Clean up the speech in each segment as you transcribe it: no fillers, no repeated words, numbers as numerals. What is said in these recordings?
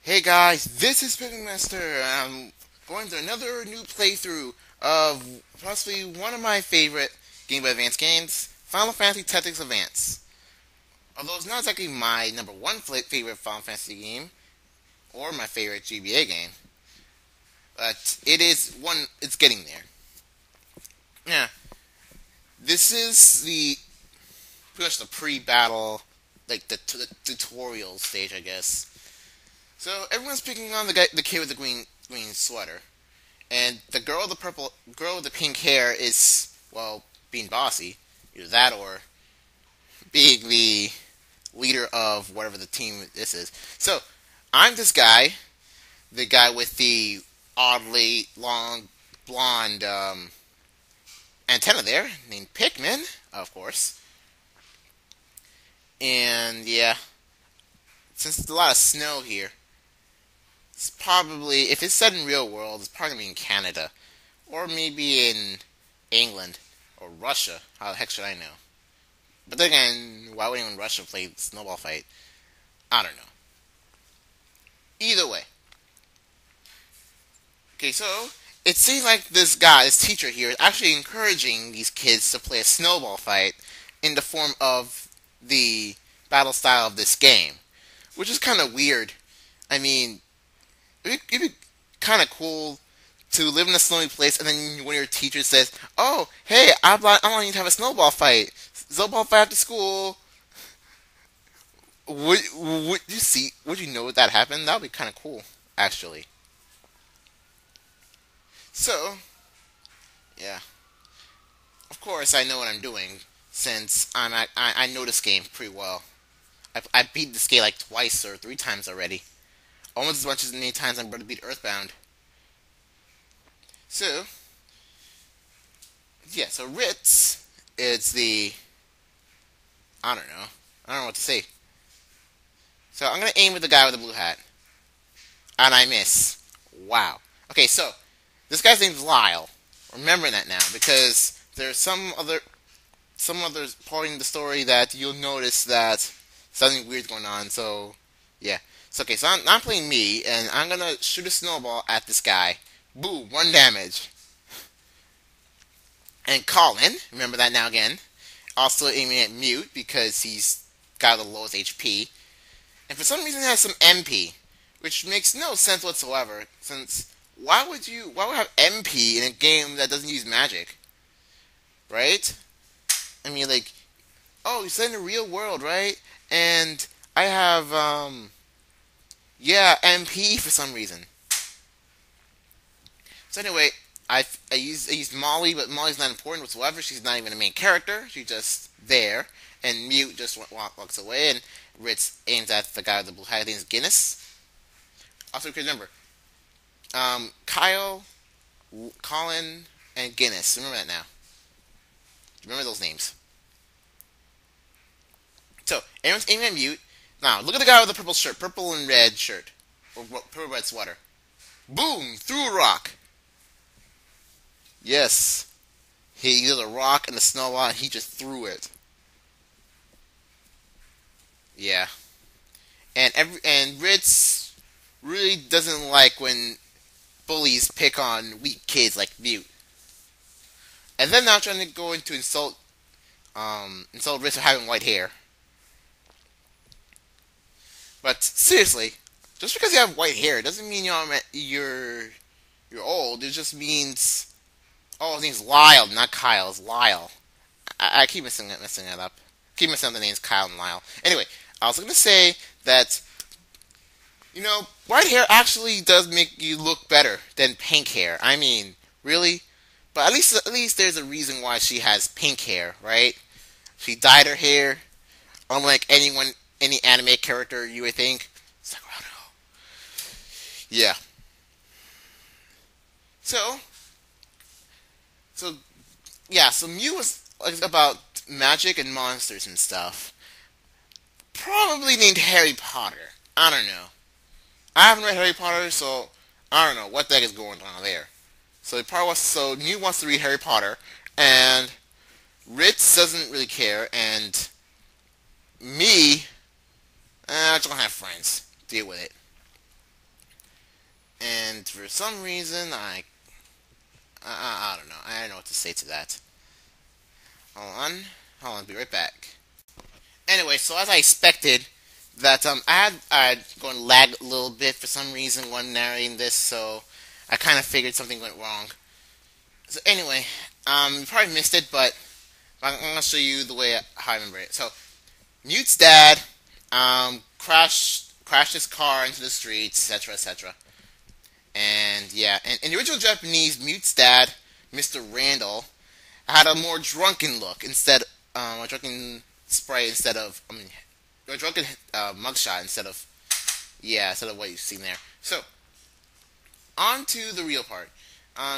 Hey guys, this is Picking Master. I'm going through another new playthrough of possibly one of my favorite Game Boy Advance games, Final Fantasy Tactics Advance. Although it's not exactly my number one favorite Final Fantasy game, or my favorite GBA game, but it is one, it's getting there. Yeah, this is pretty much the pre-battle, like the tutorial stage, I guess. So everyone's picking on the kid with the green sweater. And the girl with the pink hair is, well, being bossy. Either that or being the leader of whatever the team this is. So, I'm this guy, the guy with the oddly long blonde antenna there, named Pikmin, of course. And yeah, since there's a lot of snow here, it's probably, if it's set in real world, it's probably going to be in Canada. Or maybe in England. Or Russia. How the heck should I know? But then again, why would anyone in Russia play Snowball Fight? I don't know. Either way. Okay, so it seems like this guy, this teacher here, is actually encouraging these kids to play a snowball fight in the form of the battle style of this game. Which is kind of weird. I mean, it'd be kind of cool to live in a snowy place, and then one of your teachers says, "Oh, hey, I want you to have a snowball fight. Snowball fight after school." Would you see? Would you know that happened? That would be kind of cool, actually. So, yeah, of course I know what I'm doing since I know this game pretty well. I beat this game like twice or three times already, almost as much as many times I'm about to beat Earthbound. So, yeah, so Ritz is the I don't know. I don't know what to say. So I'm gonna aim with the guy with the blue hat, and I miss. Wow. Okay, so this guy's name's Lyle. Remember that now because there's some others part in the story that you'll notice that something weird's going on. So yeah. So okay, so I'm playing me, and I'm gonna shoot a snowball at this guy. Boom, 1 damage. And Colin, remember that now again. Also aiming at Mute because he's got the lowest HP. And for some reason it has some MP, which makes no sense whatsoever, since why would have MP in a game that doesn't use magic? Right? I mean, like, oh, you're set in the real world, right? And I have, yeah, MP for some reason. So anyway, I use Molly, but Molly's not important whatsoever. She's not even a main character. She's just there. And Mute just walks away, and Ritz aims at the guy with the blue hat. I think it's Guinness. Also, because remember, Kyle, Colin, and Guinness. Remember that now. Remember those names. So, everyone's aiming at Mute. Now, look at the guy with the purple shirt. Purple and red shirt. Or purple red sweater. Boom! Through a rock. Yes. He used a rock and a snowball, and he just threw it. Yeah. And Ritz really doesn't like when bullies pick on weak kids like Mute. And then now trying to go into insult Ritz for having white hair. But seriously, just because you have white hair doesn't mean you're old. It just means, oh, his name's Lyle, not Kyle. It's Lyle. I keep messing that up. Keep messing up the names Kyle and Lyle. Anyway, I was gonna say that white hair actually does make you look better than pink hair. I mean, really? But at least there's a reason why she has pink hair, right? She dyed her hair, unlike any anime character you would think. Sakurano. Yeah. So, so yeah. So Mew was like about magic and monsters and stuff. Probably named Harry Potter. I don't know. I haven't read Harry Potter, so I don't know what the heck is going on there. So Mew wants to read Harry Potter, and Ritz doesn't really care, and me, I don't have friends. Deal with it. and for some reason I don't know. I don't know what to say to that. Hold on, hold on. Be right back. Anyway, so as I expected, that I going to lag a little bit for some reason when narrating this, so I kind of figured something went wrong. So anyway, you probably missed it, but I'm gonna show you the way how I remember it. So Mute's dad crashed his car into the streets, etc., etc. And yeah, and in the original Japanese, Mute's dad, Mr. Randall, had a more drunken look instead, a drunken sprite instead of, a drunken mugshot instead of what you've seen there. So on to the real part.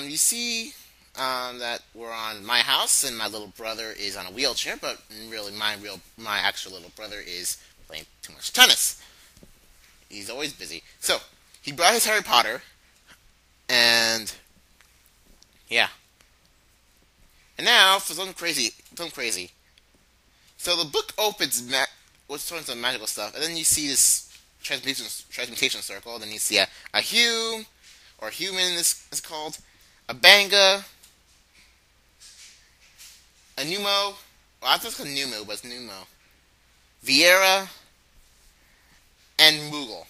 You see that we're on my house, and my little brother is on a wheelchair, but really, my actual little brother is playing too much tennis. He's always busy. So he brought his Harry Potter, and yeah, and now for something crazy. So the book opens with sorts of magical stuff, and then you see this transmutation circle, and then you see a Hume, or human is called, a Banga, a Numo, well I thought it was called Numo, but it's Numo, Viera, and Moogle.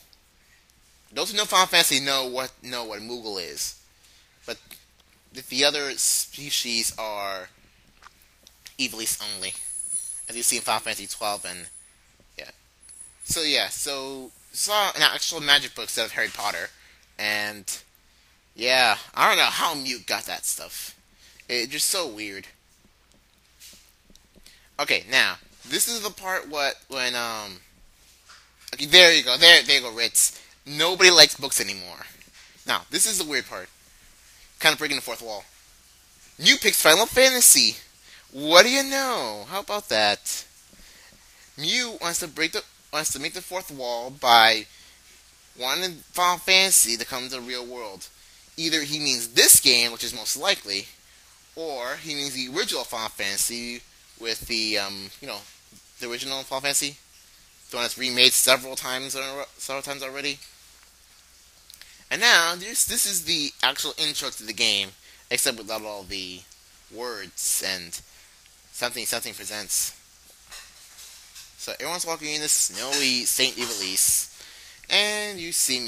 Those who know Final Fantasy know what Moogle is, but the other species are Evilise only, as you see in Final Fantasy 12, and yeah. So yeah, so saw an actual magic book instead of Harry Potter, and yeah, I don't know how Mute got that stuff. It's just so weird. Okay, now this is the part when okay, there you go, there you go, Ritz. Nobody likes books anymore. Now this is the weird part, kind of breaking the fourth wall. You picked Final Fantasy. What do you know? How about that? Mew wants to make the fourth wall by wanting Final Fantasy to come to the real world. Either he means this game, which is most likely, or he means the original Final Fantasy with the the original Final Fantasy, the one that's remade several times already. And now this is the actual intro to the game, except without all the words and something presents. So everyone's walking in the snowy St. Evilise, and you see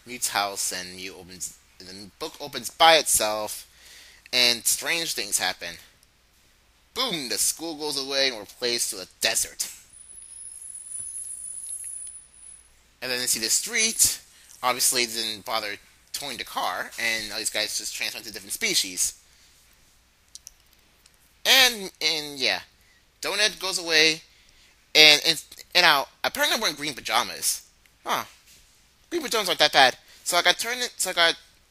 Mute's house, and the book opens by itself, and strange things happen. Boom! The school goes away and we're placed to a desert. And then you see the street. Obviously, they didn't bother towing the car, and all these guys just transform to different species. And yeah, Donut goes away, and now apparently I'm wearing green pajamas. Huh? Green pajamas aren't that bad. So I got turned.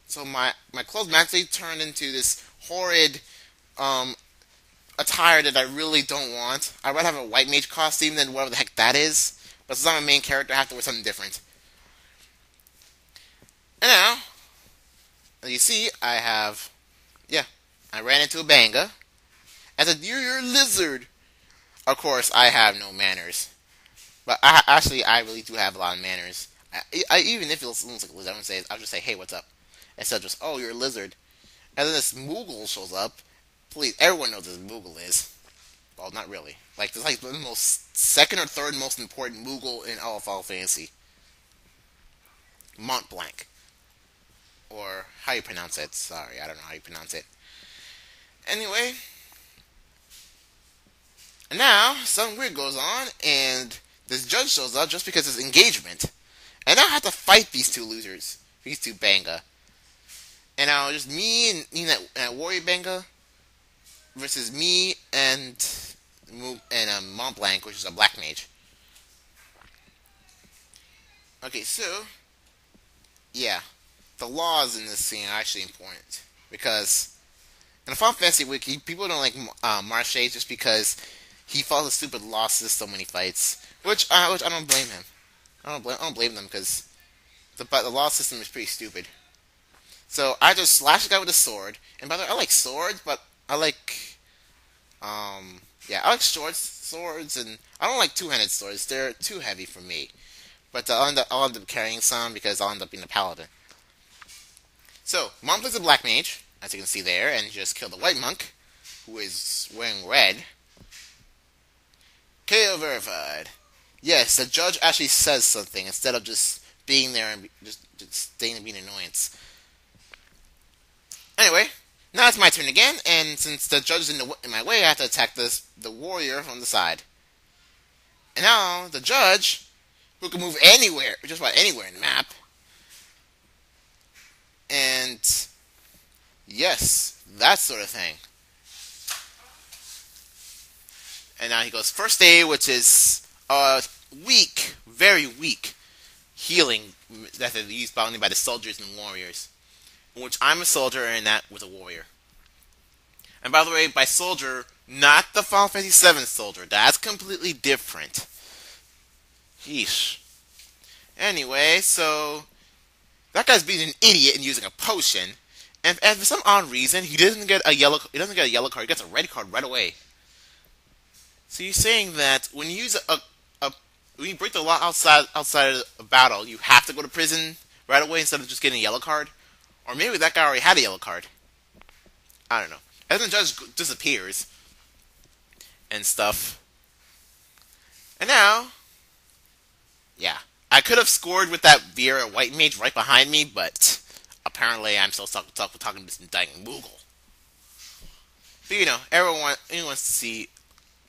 So my clothes magically turned into this horrid attire that I really don't want. I'd rather have a white mage costume than whatever the heck that is. But since I'm a main character, I have to wear something different. And now, as you see, I ran into a Banga. I said, you're a lizard. Of course, I have no manners. But I really do have a lot of manners. Even if it looks like a lizard, I'll just say, hey, what's up? Instead of just, oh, you're a lizard. And then this Moogle shows up. Please, everyone knows what Moogle is. Well, not really. Like, it's like the most second or third most important Moogle in all of Final Fantasy. Mont Blanc. Or how you pronounce it. Sorry, I don't know how you pronounce it. Anyway. And now, something weird goes on, and this judge shows up just because it's engagement. And now I have to fight these two losers. These two Banga. And now just me and that warrior Banga versus me and Mont Blanc, which is a black mage. Okay, so yeah, the laws in this scene are actually important because in the Final Fantasy wiki, people don't like Marche just because he follows a stupid law system when he fights, which I don't blame him. I don't blame them because the law system is pretty stupid. So I just slash the guy with a sword, and by the way, I like swords, but I like I like short swords, and I don't like two-handed swords. They're too heavy for me. But I'll end up carrying some because I'll end up being a paladin. So, Mom plays a black mage, as you can see there, and just killed the white monk, who is wearing red. KO verified. Yes, the judge actually says something instead of just being there and just staying and being an annoyance. Anyway, now it's my turn again, and since the judge is in my way, I have to attack the warrior from the side. And now the judge, who can move anywhere, just about anywhere in the map, and yes, that sort of thing. And now he goes first aid, which is weak, very weak healing that is used only by the soldiers and warriors. In which I'm a soldier and that was a warrior. And by the way, by soldier, not the Final Fantasy VII soldier. That's completely different. Yeesh. Anyway, so that guy's being an idiot and using a potion, and for some odd reason, he doesn't get a yellow card. He gets a red card right away. So you're saying that when you use when you break the law outside of a battle, you have to go to prison right away instead of just getting a yellow card? Or maybe that guy already had a yellow card. I don't know. And then the judge disappears and stuff. And now, yeah, I could have scored with that Vera white mage right behind me, but apparently I'm still stuck with talking to this dying Moogle. But everyone wants to see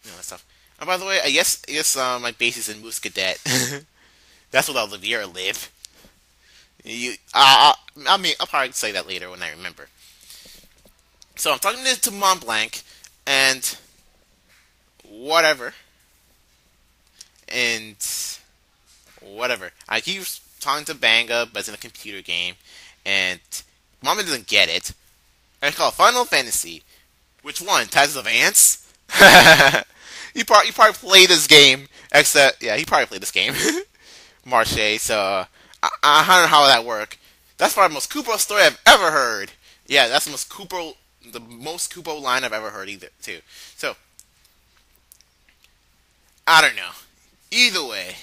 that stuff. And by the way, I guess my base is in Moose Cadet. That's where the Vera live. I'll probably say that later when I remember. So I'm talking to Mont Blanc, and whatever. I keep talking to Banga, but it's in a computer game, and Mama doesn't get it. I call it Final Fantasy. Which one? Tales of Ants? You probably played this game, except, yeah, he probably played this game. Marche, so I don't know how that worked. That's probably the most Kupo story I've ever heard. Yeah, that's the most Kupo line I've ever heard either, too. So, I don't know. Either way,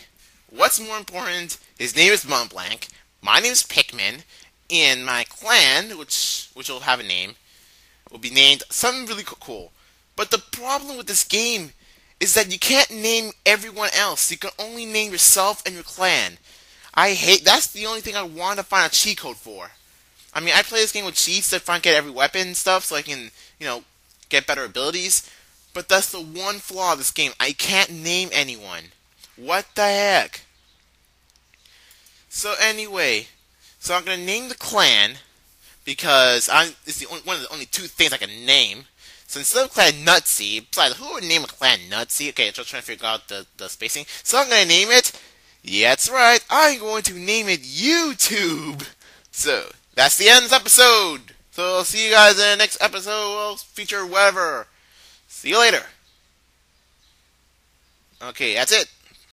what's more important, his name is Mont Blanc, my name is Pikmin, and my clan, which will have a name, will be named something really cool. But the problem with this game is that you can't name everyone else. You can only name yourself and your clan. That's the only thing I want to find a cheat code for. I mean, I play this game with cheats to try and get every weapon and stuff so I can, get better abilities. But that's the one flaw of this game. I can't name anyone. What the heck? So anyway, I'm going to name the clan because it's one of the only two things I can name. So instead of clan Nutsy, besides, who would name a clan Nutsy? Okay, I'm just trying to figure out the spacing. So I'm going to name it, yeah, that's right, I'm going to name it YouTube. So, that's the end of this episode. So I'll see you guys in the next episode. We'll feature whatever. See you later. Okay, that's it.